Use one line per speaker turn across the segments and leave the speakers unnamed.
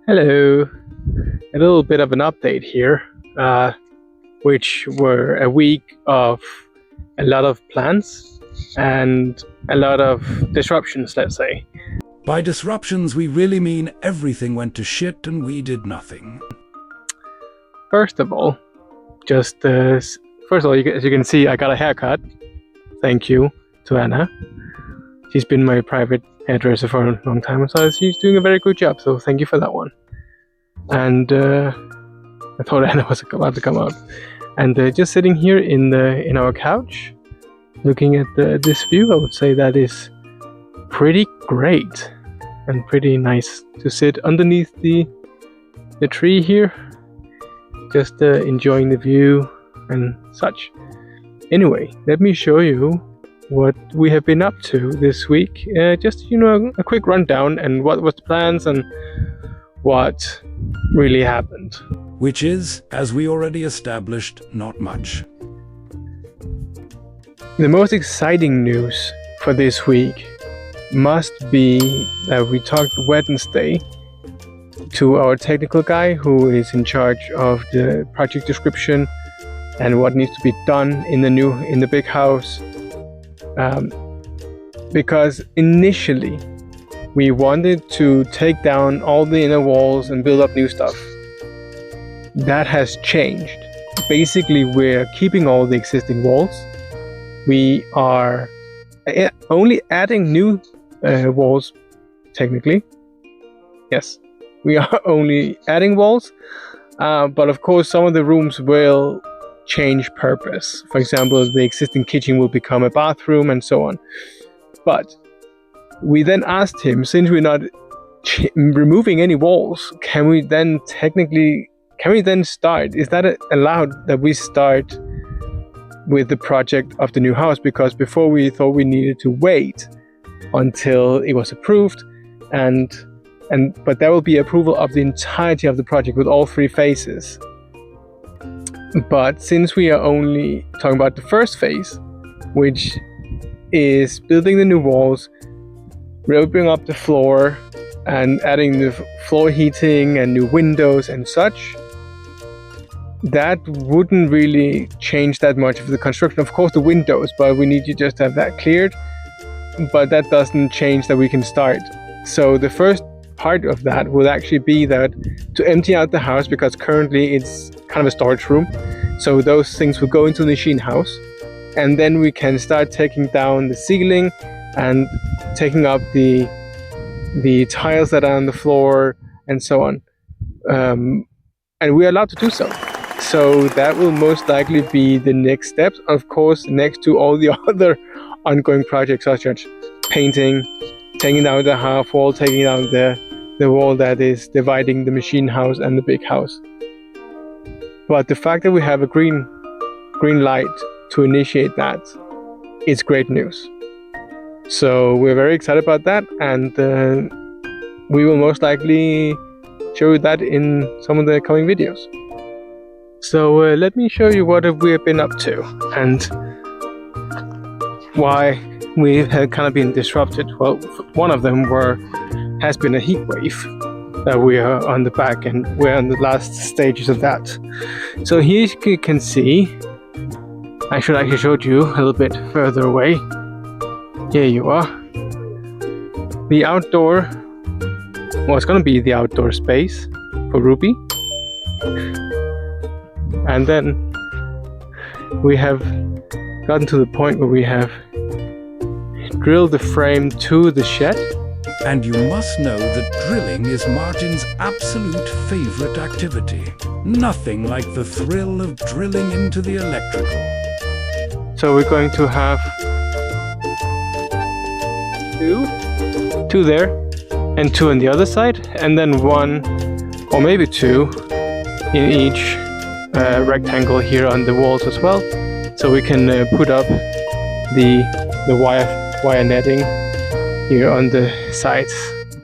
Hello, a little bit of an update here, which were a week of a lot of plans and a lot of disruptions, let's say.
By disruptions, we really mean everything went to shit and we did nothing.
First of all, as you can see, I got a haircut. Thank you to Anna. She's been my private hairdresser for a long time, so she's doing a very good job, so thank you for that one. And I thought Anna was about to come out. And just sitting here in our couch, looking at this view, I would say that is pretty great and pretty nice to sit underneath the tree here, just enjoying the view and such. Anyway, let me show you what we have been up to this week. Just a quick rundown and what was the plans and what really happened.
Which is, as we already established, not much.
The most exciting news for this week must be that we talked Wednesday to our technical guy who is in charge of the project description and what needs to be done in the big house. Because initially we wanted to take down all the inner walls and build up new stuff. That has changed. Basically, we're keeping all the existing walls. We are only adding new walls, technically. Yes, we are only adding walls. But of course, some of the rooms will change purpose. For example, the existing kitchen will become a bathroom and so on. But we then asked him, since we're not removing any walls, can we then start? Is that allowed that we start with the project of the new house? Because before we thought we needed to wait until it was approved, but there will be approval of the entirety of the project with all three phases. But since we are only talking about the first phase, which is building the new walls, ripping up the floor and adding the floor heating and new windows and such, that wouldn't really change that much of the construction. Of course the windows, but we need to just have that cleared. But that doesn't change that we can start. So the first part of that will actually be that to empty out the house, because currently it's kind of a storage room. So those things will go into the machine house, and then we can start taking down the ceiling and taking up the tiles that are on the floor and so on. And we are allowed to do so. So that will most likely be the next steps, of course, next to all the other ongoing projects such as painting, taking down the half wall, taking down the wall that is dividing the machine house and the big house. But the fact that we have a green light to initiate that is great news. So we're very excited about that, and we will most likely show you that in some of the coming videos. So let me show you what we have been up to and why we have kind of been disrupted. Well, one of them has been a heat wave that we are on the back, and we're on the last stages of that. So here you can see, I should actually show you a little bit further away. Here you are. The outdoor, well, it's going to be the outdoor space for Ruby. And then we have gotten to the point where we have drilled the frame to the shed.
And you must know that drilling is Martin's absolute favorite activity. Nothing like the thrill of drilling into the electrical.
So we're going to have two there and two on the other side, and then one or maybe two in each rectangle here on the walls as well, so we can put up the wire netting here on the sides.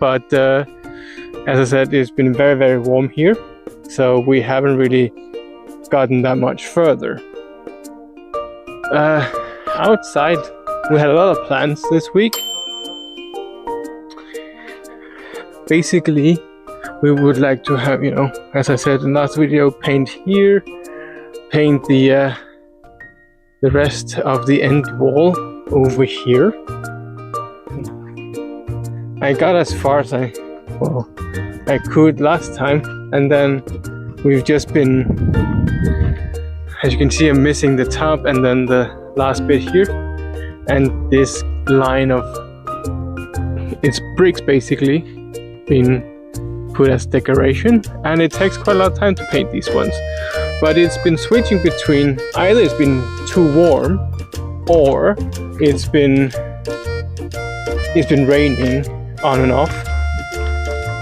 But as I said, it's been very, very warm here, so we haven't really gotten that much further. Outside, we had a lot of plans this week. Basically, we would like to have, you know, as I said in the last video, paint here, paint the rest of the end wall over here. I got as far as I could last time, and then we've just been, as you can see, I'm missing the top and then the last bit here, and this line of, it's bricks basically being put as decoration, and it takes quite a lot of time to paint these ones. But it's been switching between, either it's been too warm or it's been raining on and off.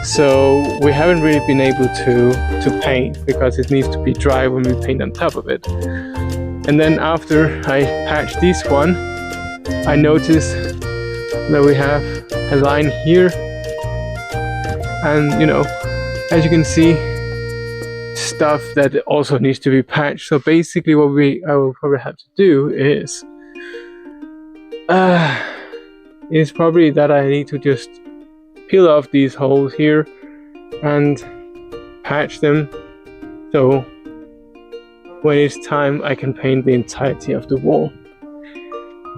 So we haven't really been able to paint because it needs to be dry when we paint on top of it. And then after I patched this one, I noticed that we have a line here, and you know, as you can see, stuff that also needs to be patched. So basically what I will probably have to do is it's probably that I need to just peel off these holes here and patch them, so when it's time I can paint the entirety of the wall.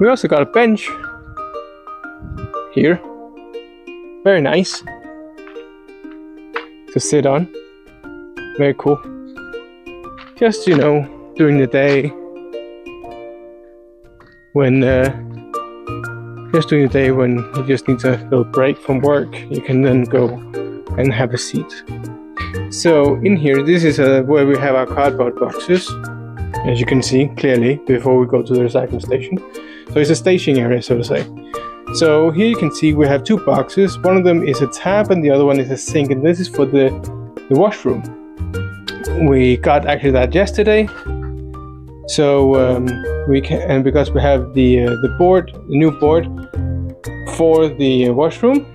We also got a bench here, very nice to sit on, very cool. Just, you know, during the day when you just need a little break from work, you can then go and have a seat. So in here, this is where we have our cardboard boxes, as you can see clearly before we go to the recycling station. So it's a staging area, so to say. So here you can see we have two boxes. One of them is a tap and the other one is a sink, and this is for the washroom. We got actually that yesterday. So we can, and because we have the new board for the washroom,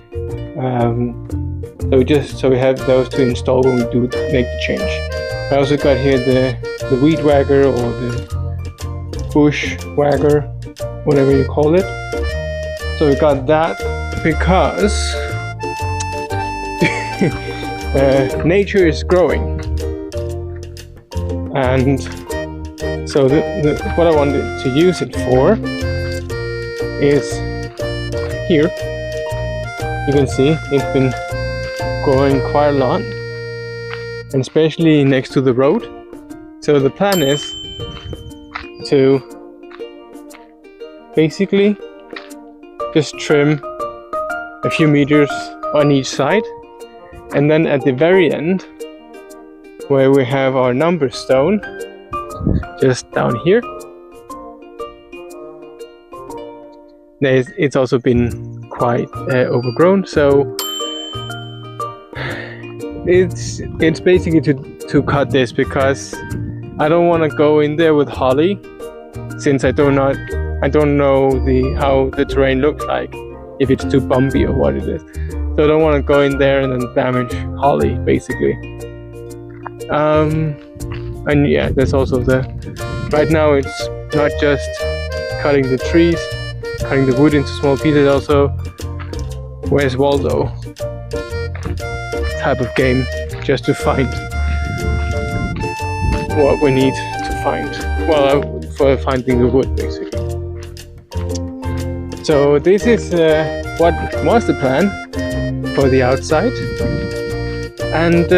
so we have those to install when we do make the change. I also got here the weed wagger or the bush wagger, whatever you call it. So we got that because nature is growing, and so what I wanted to use it for is here. You can see it's been growing quite a lot, and especially next to the road. So the plan is to basically just trim a few meters on each side, and then at the very end, where we have our number stone, just down here, it's also been quite overgrown. So it's basically to cut this, because I don't want to go in there with holly, since I don't know how the terrain looks like, if it's too bumpy or what it is. So I don't want to go in there and then damage holly, basically. And yeah, there's also right now it's not just cutting the trees, cutting the wood into small pieces, also where's Waldo type of game, just to find what we need to find, well, for finding the wood, basically. So this is what was the plan for the outside, and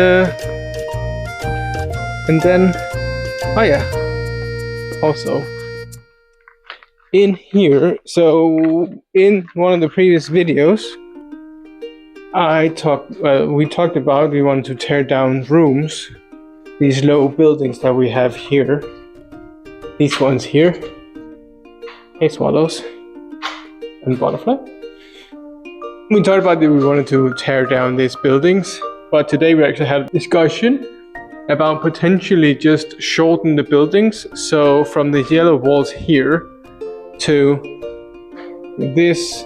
then, oh yeah, also in here, so in one of the previous videos we talked about we wanted to tear down rooms, these low buildings that we have here, these ones here. Hey swallows and butterfly. We talked about that we wanted to tear down these buildings, but today we actually had a discussion about potentially just shorten the buildings. So from the yellow walls here to this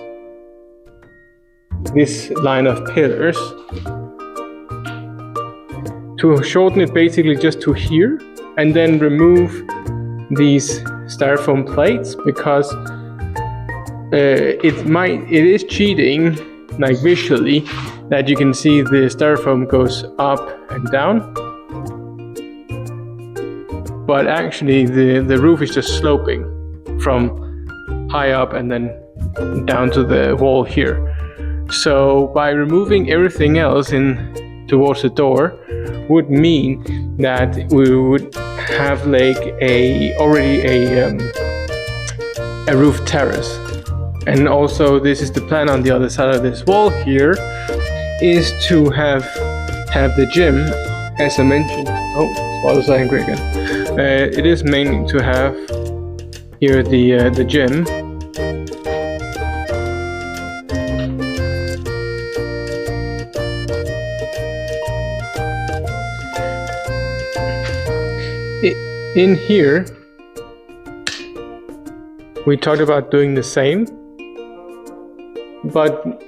line of pillars, to shorten it basically just to here, and then remove these styrofoam plates, because it is cheating, like visually, that you can see the styrofoam goes up and down. But actually the roof is just sloping from high up and then down to the wall here. So by removing everything else in towards the door would mean that we would have like already a roof terrace. And also this is the plan on the other side of this wall here, is to have the gym, as I mentioned. Oh, spiders are angry again. It is mainly to have here the gym. In here, we talked about doing the same, but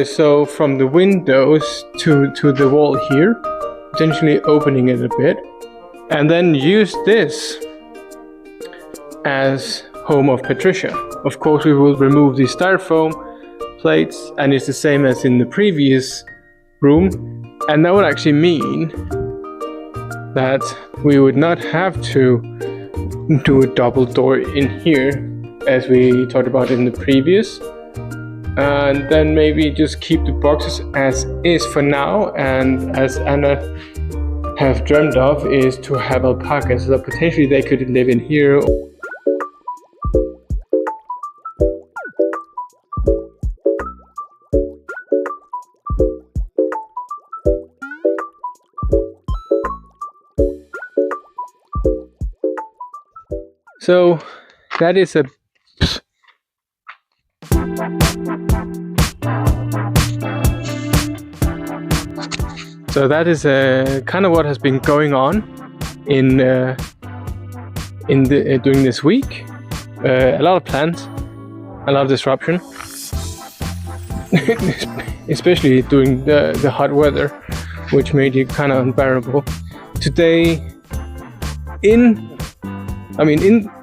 so from the windows to the wall here, potentially opening it a bit, and then use this as home of Patricia. Of course, we will remove the styrofoam plates, and it's the same as in the previous room, and that would actually mean that we would not have to do a double door in here as we talked about in the previous, and then maybe just keep the boxes as is for now. And as Anna have dreamt of is to have alpacas, so that potentially they could live in here. So that is a kind of what has been going on in during this week. A lot of plans, a lot of disruption, especially during the hot weather, which made it kind of unbearable. Today,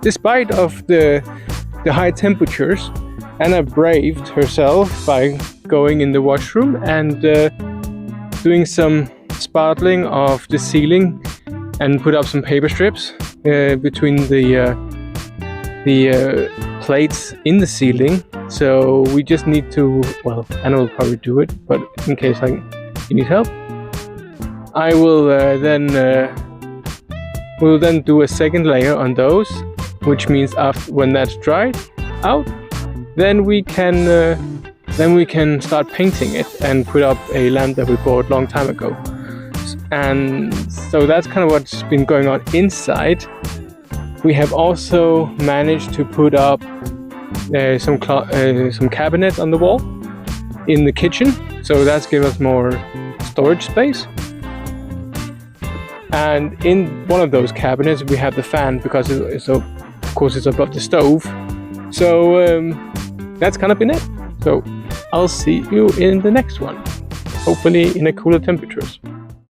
despite of the high temperatures, Anna braved herself by going in the washroom and doing some sparkling of the ceiling and put up some paper strips between the plates in the ceiling. So we just need to, well, Anna will probably do it, but in case you need help, I will we'll then do a second layer on those, which means after when that's dried out, then we can start painting it and put up a lamp that we bought a long time ago. And so that's kind of what's been going on inside. We have also managed to put up some cabinets on the wall in the kitchen, so that's given us more storage space. And in one of those cabinets we have the fan, because it's of course it's above the stove. So that's kind of been it. So I'll see you in the next one, hopefully in a cooler temperatures.